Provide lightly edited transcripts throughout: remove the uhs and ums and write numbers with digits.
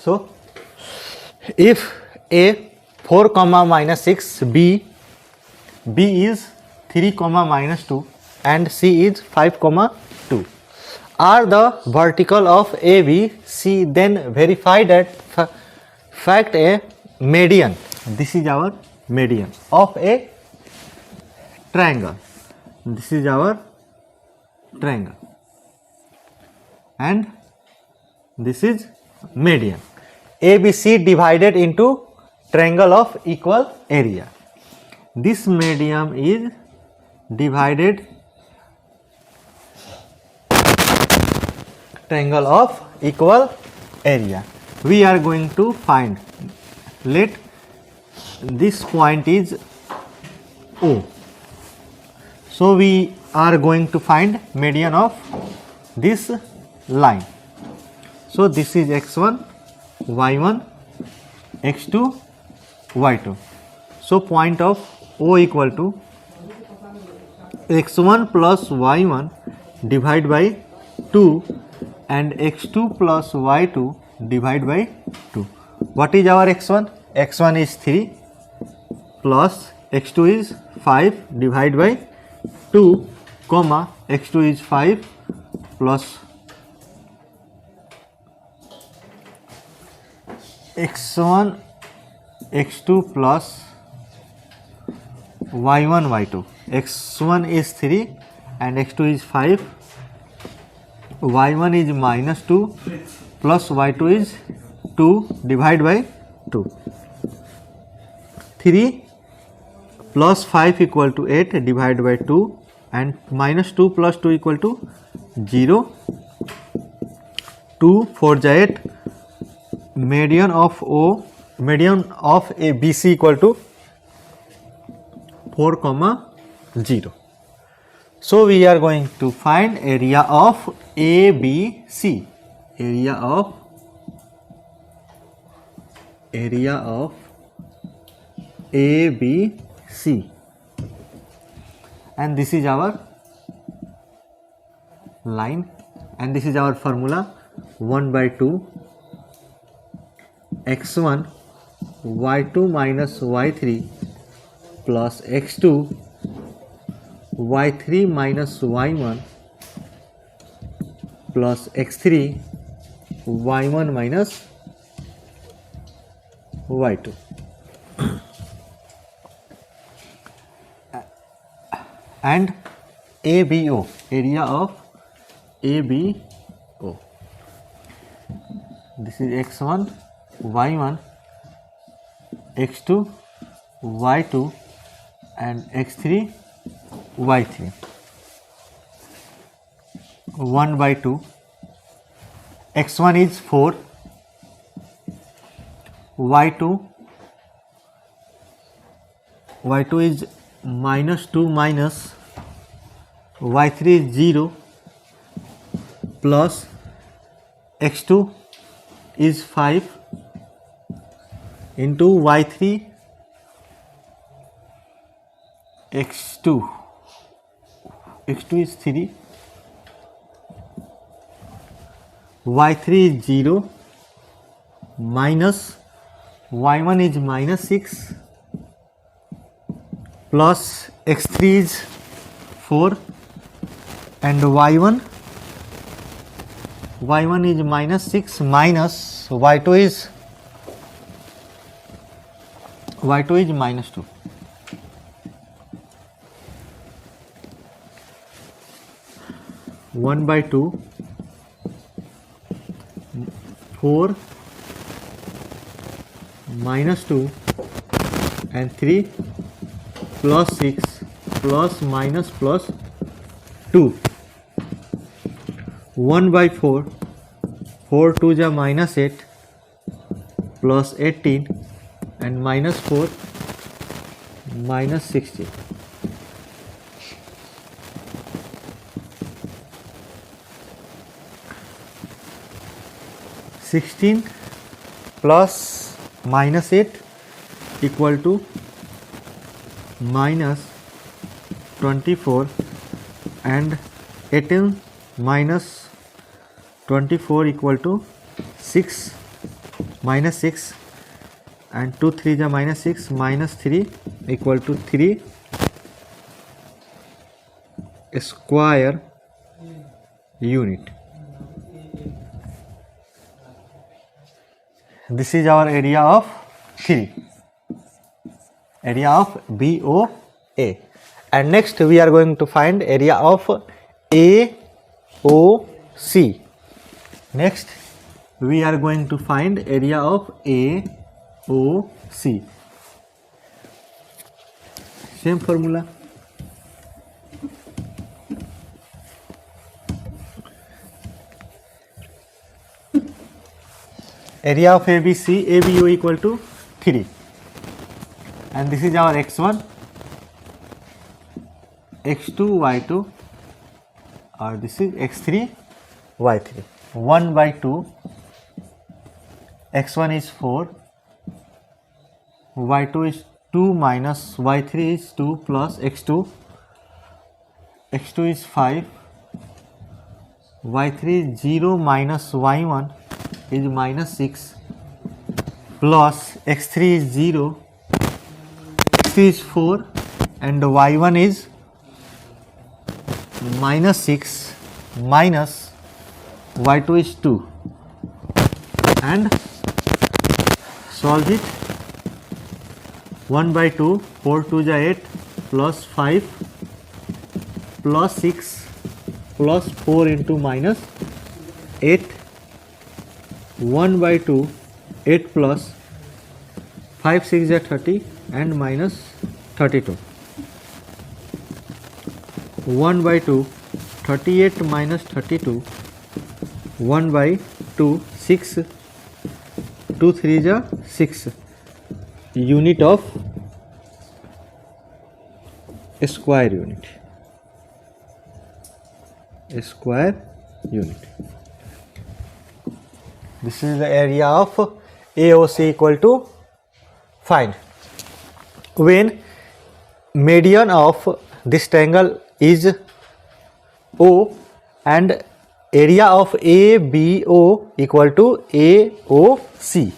So if A 4 comma minus 6, B is 3 comma minus 2 and C is 5 comma 2 are the vertical of A, B, C, then verify that fact a median, this is our median of a triangle, this is our triangle and this is median. ABC divided into triangle of equal area. This median is divided triangle of equal area. We are going to find, let this point is O. So we are going to find median of this line. So this is x1, y1, x2, y2. So point of O equal to x1 plus y1 divided by 2 and x2 plus y2 divided by 2. What is our x1? x1 is 3 plus x2 is 5 divided by 2 comma x2 is 5 plus x1 x2 plus y1 y2. x1 is 3 and x2 is 5, y1 is minus 2 plus y2 is 2 divided by 2. 3 plus 5 equal to 8 divided by 2 and minus 2 plus 2 equal to 0. 2 4 is 8. Median of O, median of a BC equal to 4 comma 0. So we are going to find area of ABC. Area of ABC, and this is our line and this is our formula 1 by 2 x1 y2 minus y3 plus x2 y3 minus y1 plus x3 y1 minus y2. And ABO, area of ABO. This is x1, y1, x2, y2 and x3, y3. 1 by 2. x1 is 4, y2 is minus 2 minus y3 is 0 plus x2 is 5 into y3 x2 is 3, y3 is 0 minus y1 is minus 6 plus x3 is 4 and y1 is minus 6 minus y2 is minus 2. One by 2, 4 minus 2 and 3 plus 6 plus minus plus 2. 1 by 4, 4 2 is minus 8 plus 18 and minus 4 minus 16. 16 plus minus 8 equal to minus 24 and 18 minus 24 equal to 6 minus 6 and 2 3 is minus 6 minus 3 equal to 3 square unit. This is our area of 3, area of BOA. And next we are going to find area of AOC. Next we are going to find area of AOC. Same formula. Area of ABC, ABO equal to 3, and this is our x1, x2, y2, or this is x3, y3. 1 by 2, x1 is 4, y2 is 2 minus y3 is 2 plus x2, x2 is 5, y3 is 0 minus y1 is minus 6 plus x3 is 0, x3 is 4 and y1 is minus 6 minus y2 is 2, and solve it. 1 by 2, 4 2 is 8 plus 5 plus 6 plus 4 into minus 8. 1 by 2, 8 plus 5 6 is 30 and minus 32. 1 by 2, 38 minus 32. 1 by 2, 6, 2 3 is 6. Unit of square unit. Square unit. This is the area of AOC equal to, find when median of this triangle is O and area of ABO equal to AOC.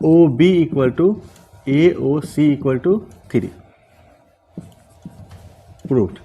AOB equal to AOC equal to 3. Proved.